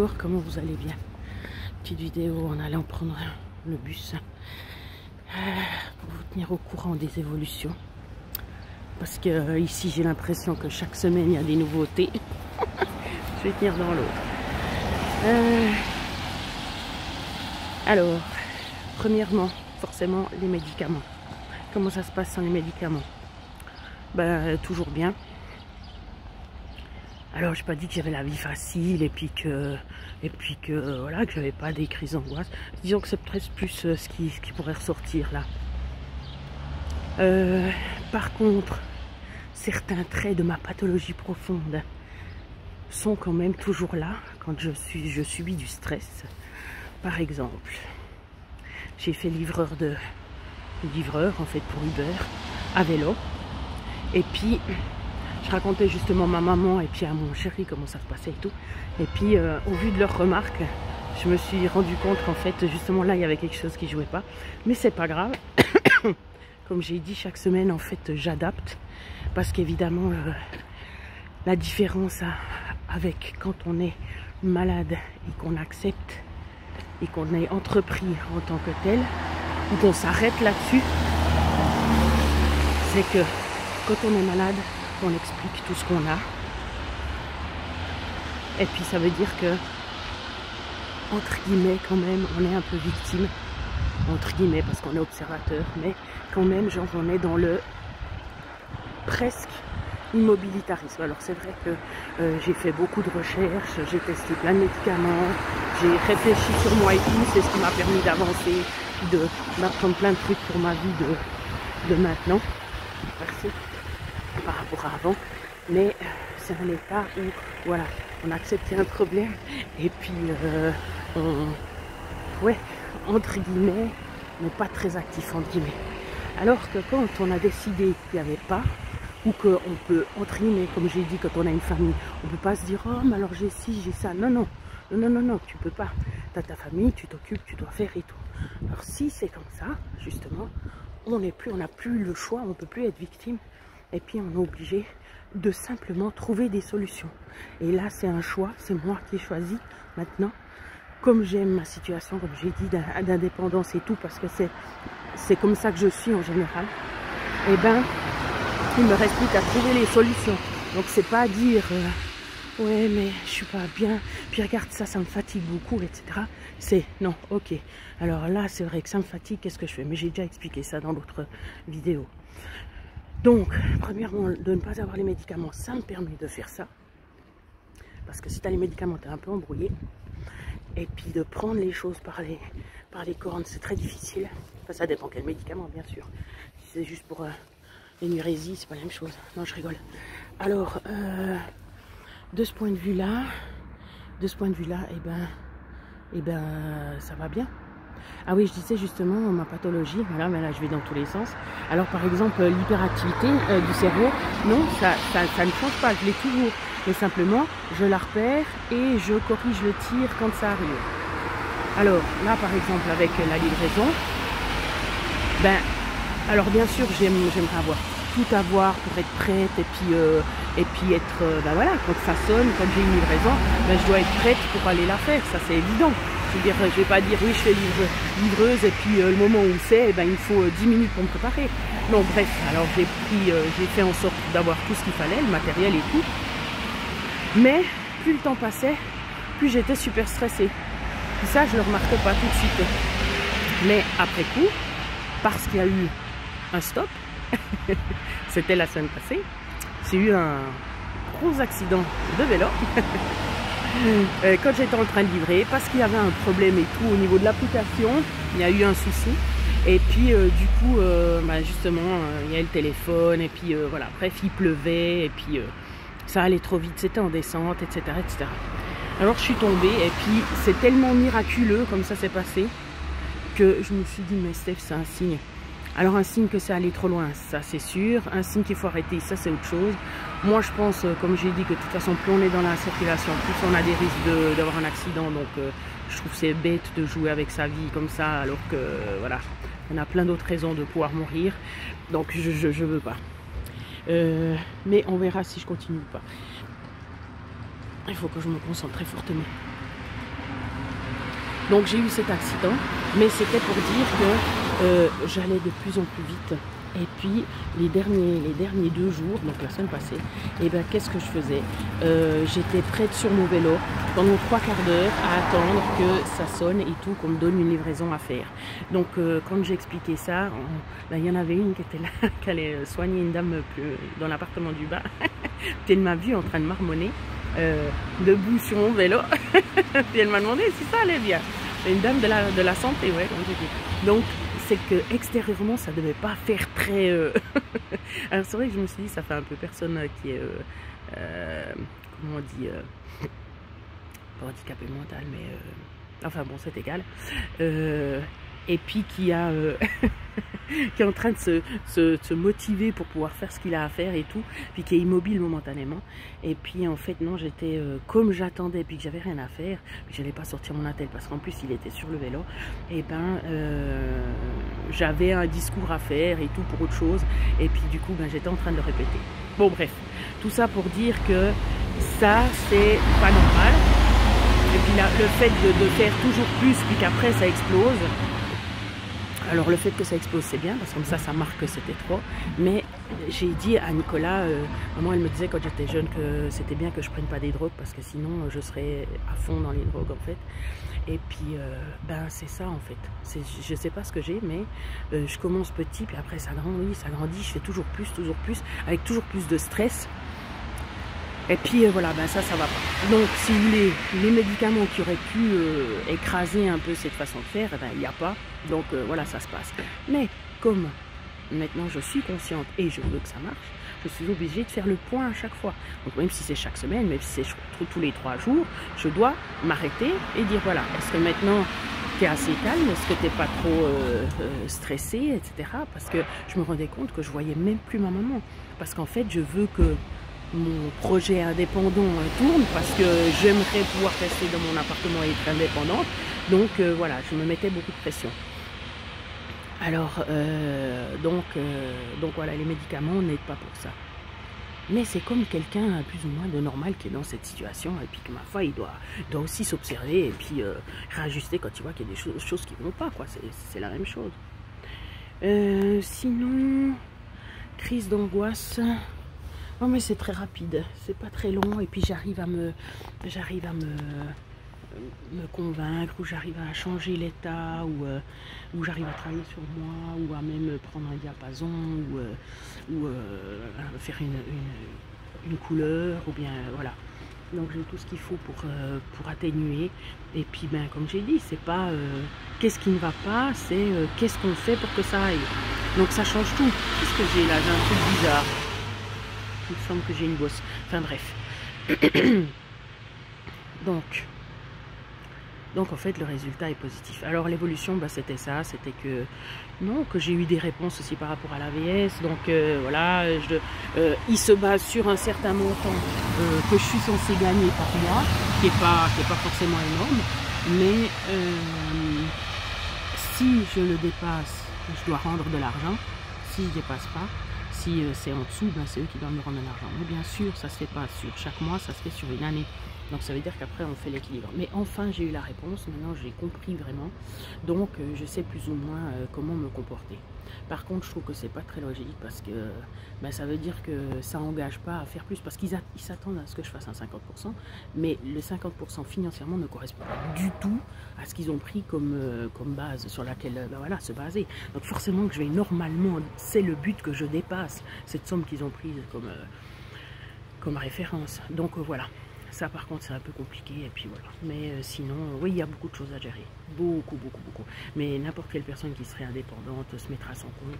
Bonjour, comment vous allez bien? Petite vidéo en allant prendre le bus pour vous tenir au courant des évolutions. Parce que ici j'ai l'impression que chaque semaine il y a des nouveautés. Je vais tenir dans l'autre. Alors, premièrement, forcément les médicaments. Comment ça se passe sans les médicaments? Ben, toujours bien. Alors, je n'ai pas dit que j'avais la vie facile et puis que voilà, que j'avais pas des crises d'angoisse. Disons que c'est presque plus ce qui pourrait ressortir là. Par contre, certains traits de ma pathologie profonde sont quand même toujours là quand je subis du stress. Par exemple, j'ai fait livreur en fait pour Uber à vélo. Et puis je racontais justement à ma maman et puis à mon chéri comment ça se passait et tout. Et puis au vu de leurs remarques, je me suis rendu compte qu'en fait justement là il y avait quelque chose qui jouait pas. Mais c'est pas grave. Comme j'ai dit, chaque semaine en fait j'adapte. Parce qu'évidemment la différence avec quand on est malade et qu'on accepte et qu'on est entrepris en tant que tel, ou qu'on s'arrête là-dessus, c'est que quand on est malade, on explique tout ce qu'on a. Et puis ça veut dire que, entre guillemets, quand même, on est un peu victime. Entre guillemets, parce qu'on est observateur. Mais quand même, genre, on est dans le presque immobilitarisme. Alors c'est vrai que j'ai fait beaucoup de recherches, j'ai testé plein de médicaments, j'ai réfléchi sur moi et tout. C'est ce qui m'a permis d'avancer, d'apprendre plein de trucs pour ma vie de maintenant. Merci. Par rapport à avant, mais c'est un état où voilà, on accepte qu'il y a un problème et puis ouais, entre guillemets, on n'est pas très actif entre guillemets. Alors que quand on a décidé qu'il n'y avait pas, ou qu'on peut, entre guillemets, comme j'ai dit, quand on a une famille, on ne peut pas se dire oh mais alors j'ai ci, j'ai ça. Non, tu peux pas. Tu as ta famille, tu t'occupes, tu dois faire et tout. Alors si c'est comme ça, justement, on n'a plus le choix, on ne peut plus être victime. Et puis on est obligé de simplement trouver des solutions. Et là c'est un choix, c'est moi qui ai choisi maintenant. Comme j'aime ma situation, comme j'ai dit, d'indépendance et tout, parce que c'est comme ça que je suis en général. Et ben, il me reste plus qu'à trouver les solutions. Donc c'est pas dire ouais mais je suis pas bien, puis regarde ça me fatigue beaucoup, etc. C'est non, ok. Alors là c'est vrai que ça me fatigue, qu'est-ce que je fais? Mais j'ai déjà expliqué ça dans l'autre vidéo. Donc, premièrement, de ne pas avoir les médicaments, ça me permet de faire ça. Parce que si tu as les médicaments, tu es un peu embrouillé. Et puis de prendre les choses par les cornes, c'est très difficile. Enfin, ça dépend quel médicament, bien sûr. Si c'est juste pour l'énurésie, c'est pas la même chose. Non, je rigole. Alors, de ce point de vue-là, eh ben, ça va bien. Ah oui, je disais justement ma pathologie, voilà, mais là je vais dans tous les sens. Alors par exemple, l'hyperactivité du cerveau, non, ça ne change pas, je l'ai toujours. Mais simplement, je la repère et je corrige le tir quand ça arrive. Alors là par exemple, avec la livraison, ben, alors bien sûr, j'aimerais tout avoir pour être prête et puis être, ben voilà, quand ça sonne, quand j'ai une livraison, ben je dois être prête pour aller la faire, ça c'est évident. Je ne vais pas dire oui je fais livreuse et puis le moment où c'est, ben, il faut 10 minutes pour me préparer. Non bref, alors j'ai fait en sorte d'avoir tout ce qu'il fallait, le matériel et tout. Mais plus le temps passait, plus j'étais super stressée. Puis ça je ne le remarquais pas tout de suite. Mais après coup, parce qu'il y a eu un stop, c'était la semaine passée, j'ai eu un gros accident de vélo. Quand j'étais en train de livrer, parce qu'il y avait un problème et tout au niveau de l'application, il y a eu un souci. Et puis du coup, bah, justement, il y a le téléphone et puis voilà, bref, il pleuvait et puis ça allait trop vite, c'était en descente, etc., etc. Alors je suis tombée et puis c'est tellement miraculeux comme ça s'est passé que je me suis dit mais Steph, c'est un signe. Alors un signe que ça allait trop loin, ça c'est sûr. Un signe qu'il faut arrêter, ça c'est autre chose. Moi je pense, comme j'ai dit, que de toute façon plus on est dans la circulation, plus on a des risques d'avoir un accident. Donc je trouve que c'est bête de jouer avec sa vie comme ça alors que voilà, on a plein d'autres raisons de pouvoir mourir. Donc je veux pas. Mais on verra si je continue ou pas. Il faut que je me concentre très fortement. Donc j'ai eu cet accident, mais c'était pour dire que j'allais de plus en plus vite. Et puis les derniers 2 jours, donc la semaine passée, et ben qu'est-ce que je faisais? J'étais prête sur mon vélo pendant 3/4 d'heure à attendre que ça sonne et tout, qu'on me donne une livraison à faire. Donc quand j'ai expliqué ça, ben, il y en avait une qui était là, qui allait soigner une dame dans l'appartement du bas. Puis elle m'a vue en train de marmonner, debout sur mon vélo. Puis elle m'a demandé si ça allait bien. Une dame de la santé, ouais, comme j'ai dit. Donc c'est que extérieurement ça devait pas faire très alors c'est vrai que je me suis dit ça fait un peu personne qui est comment on dit pas handicapé mental, mais enfin bon, c'est égal, et puis qui a qui est en train de se motiver pour pouvoir faire ce qu'il a à faire et tout, puis qui est immobile momentanément. Et puis en fait non, j'étais comme j'attendais, puis que j'avais rien à faire, puis j'allais pas sortir mon attel parce qu'en plus il était sur le vélo, et ben j'avais un discours à faire et tout pour autre chose, et puis du coup ben, j'étais en train de le répéter. Bon bref, tout ça pour dire que ça c'est pas normal. Et puis là, le fait de faire toujours plus, puis qu'après ça explose. Alors le fait que ça explose c'est bien, parce que comme ça marque que c'était trop. Mais j'ai dit à Nicolas, maman elle me disait quand j'étais jeune que c'était bien que je prenne pas des drogues, parce que sinon je serais à fond dans les drogues en fait. Et puis ben c'est ça en fait. Je sais pas ce que j'ai, mais je commence petit, puis après ça grandit, je fais toujours plus, avec toujours plus de stress. Et puis voilà, ben ça va pas. Donc si vous voulez, les médicaments qui auraient pu écraser un peu cette façon de faire, eh ben, il n'y a pas. Donc voilà, ça se passe. Mais comme maintenant je suis consciente et je veux que ça marche, je suis obligée de faire le point à chaque fois. Donc même si c'est chaque semaine, même si c'est tous les 3 jours, je dois m'arrêter et dire voilà, est-ce que maintenant tu es assez calme, est-ce que tu n'es pas trop stressé, etc. Parce que je me rendais compte que je voyais même plus ma maman. Parce qu'en fait, je veux que mon projet indépendant tourne, parce que j'aimerais pouvoir rester dans mon appartement et être indépendante. Donc voilà, je me mettais beaucoup de pression. Alors donc voilà, les médicaments n'aident pas pour ça. Mais c'est comme quelqu'un plus ou moins de normal qui est dans cette situation, et puis que ma foi il doit aussi s'observer et puis réajuster quand tu vois qu'il y a des choses qui vont pas, quoi. C'est la même chose. Sinon, crise d'angoisse. Non mais c'est très rapide, c'est pas très long, et puis j'arrive à me convaincre, ou j'arrive à changer l'état, ou j'arrive à travailler sur moi, ou à même prendre un diapason, ou faire une couleur, ou bien voilà. Donc j'ai tout ce qu'il faut pour atténuer. Et puis ben comme j'ai dit, c'est pas qu'est-ce qui ne va pas, c'est qu'est-ce qu'on fait pour que ça aille. Donc ça change tout. Qu'est-ce que j'ai là? J'ai un truc bizarre. Il me semble que j'ai une bosse. Enfin bref. Donc en fait le résultat est positif. Alors l'évolution, bah, c'était ça, c'était que j'ai eu des réponses aussi par rapport à l'AVS. Donc voilà, il se base sur un certain montant que je suis censée gagner par mois, qui est pas forcément énorme, mais si je le dépasse, je dois rendre de l'argent. Si je ne dépasse pas, si c'est en dessous, ben, c'est eux qui doivent me rendre de l'argent. Mais bien sûr, ça ne se fait pas sur chaque mois, ça se fait sur une année. Donc ça veut dire qu'après on fait l'équilibre. Mais enfin j'ai eu la réponse, maintenant j'ai compris vraiment. Donc je sais plus ou moins comment me comporter. Par contre je trouve que c'est pas très logique, parce que ben, ça veut dire que ça engage pas à faire plus. Parce qu'ils s'attendent à ce que je fasse un 50%, mais le 50% financièrement ne correspond pas du tout à ce qu'ils ont pris comme base sur laquelle ben, voilà, se baser. Donc forcément que je vais normalement, c'est le but que je dépasse cette somme qu'ils ont prise comme référence. Donc voilà. Ça par contre c'est un peu compliqué, et puis voilà. Mais sinon, oui, il y a beaucoup de choses à gérer. Beaucoup. Mais n'importe quelle personne qui serait indépendante se mettra à son compte,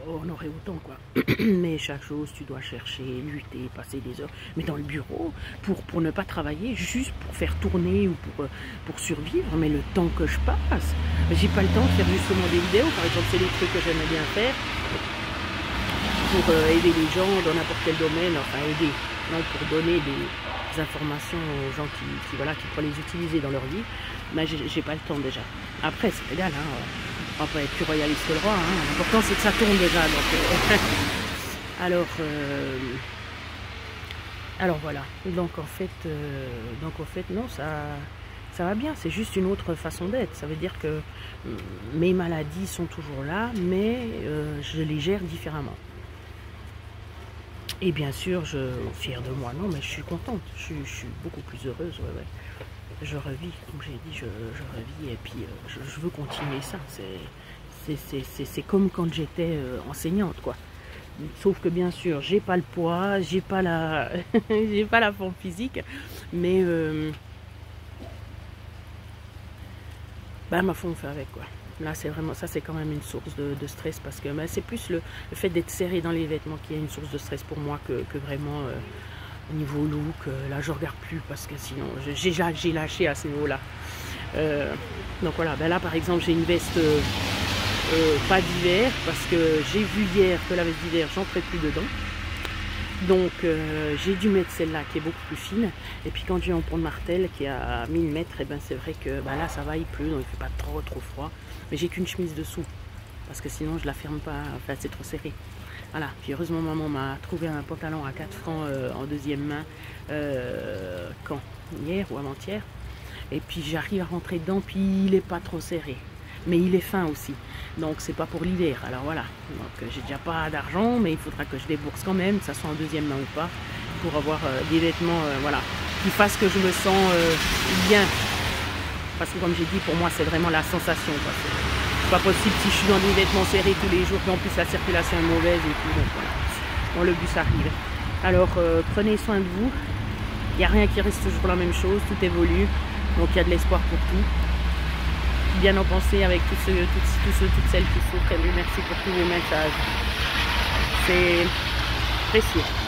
on aurait autant, quoi. Mais chaque chose, tu dois chercher, lutter, passer des heures. Mais dans le bureau, pour ne pas travailler, juste pour faire tourner, ou pour survivre. Mais le temps que je passe, j'ai pas le temps de faire justement des vidéos. Par exemple, c'est des trucs que j'aimais bien faire pour aider les gens dans n'importe quel domaine, enfin aider, non, pour donner des informations aux gens qui pourraient les utiliser dans leur vie. Mais j'ai pas le temps déjà. Après c'est égal, hein, on va pas être plus royaliste que le roi, hein. L'important c'est que ça tourne déjà, donc alors voilà. Donc en fait non, ça va bien, c'est juste une autre façon d'être. Ça veut dire que mes maladies sont toujours là, mais je les gère différemment. Et bien sûr, je suis fière de moi, non, mais je suis contente, je suis beaucoup plus heureuse, ouais. Je revis, comme j'ai dit, je revis, et puis je veux continuer ça. C'est comme quand j'étais enseignante, quoi. Sauf que bien sûr, j'ai pas le poids, j'ai pas la, j'ai pas la forme physique, mais bah, ma foi, on fait avec, quoi. Là, c'est vraiment, ça c'est quand même une source de stress, parce que bah, c'est plus le fait d'être serré dans les vêtements qui est une source de stress pour moi que vraiment au niveau look. Là, je regarde plus, parce que sinon, j'ai lâché à ce niveau-là. Donc voilà, ben là par exemple, j'ai une veste pas d'hiver, parce que j'ai vu hier que la veste d'hiver, j'entrais plus dedans. Donc j'ai dû mettre celle-là qui est beaucoup plus fine. Et puis quand je viens en pont de Martel qui est à 1000 mètres, et ben c'est vrai que ben là ça va, il pleut, donc il fait pas trop froid. Mais j'ai qu'une chemise dessous, parce que sinon je la ferme pas, enfin c'est trop serré. Voilà, puis heureusement maman m'a trouvé un pantalon à 4 francs en deuxième main, quand hier ou avant-hier. Et puis j'arrive à rentrer dedans, puis il est pas trop serré. Mais il est fin aussi, donc c'est pas pour l'hiver. Alors voilà, donc j'ai déjà pas d'argent, mais il faudra que je débourse quand même, que ça soit en deuxième main ou pas, pour avoir des vêtements, voilà, qui fassent que je me sens bien. Parce que comme j'ai dit, pour moi c'est vraiment la sensation, quoi. C'est pas possible si je suis dans des vêtements serrés tous les jours, puis en plus la circulation est mauvaise et tout, donc voilà. Bon, le bus arrive. Alors prenez soin de vous, il n'y a rien qui reste toujours la même chose, tout évolue, donc il y a de l'espoir pour tout. Bien en penser avec tous ceux, toutes celles qui souffrent. Et merci pour tous vos messages. C'est précieux.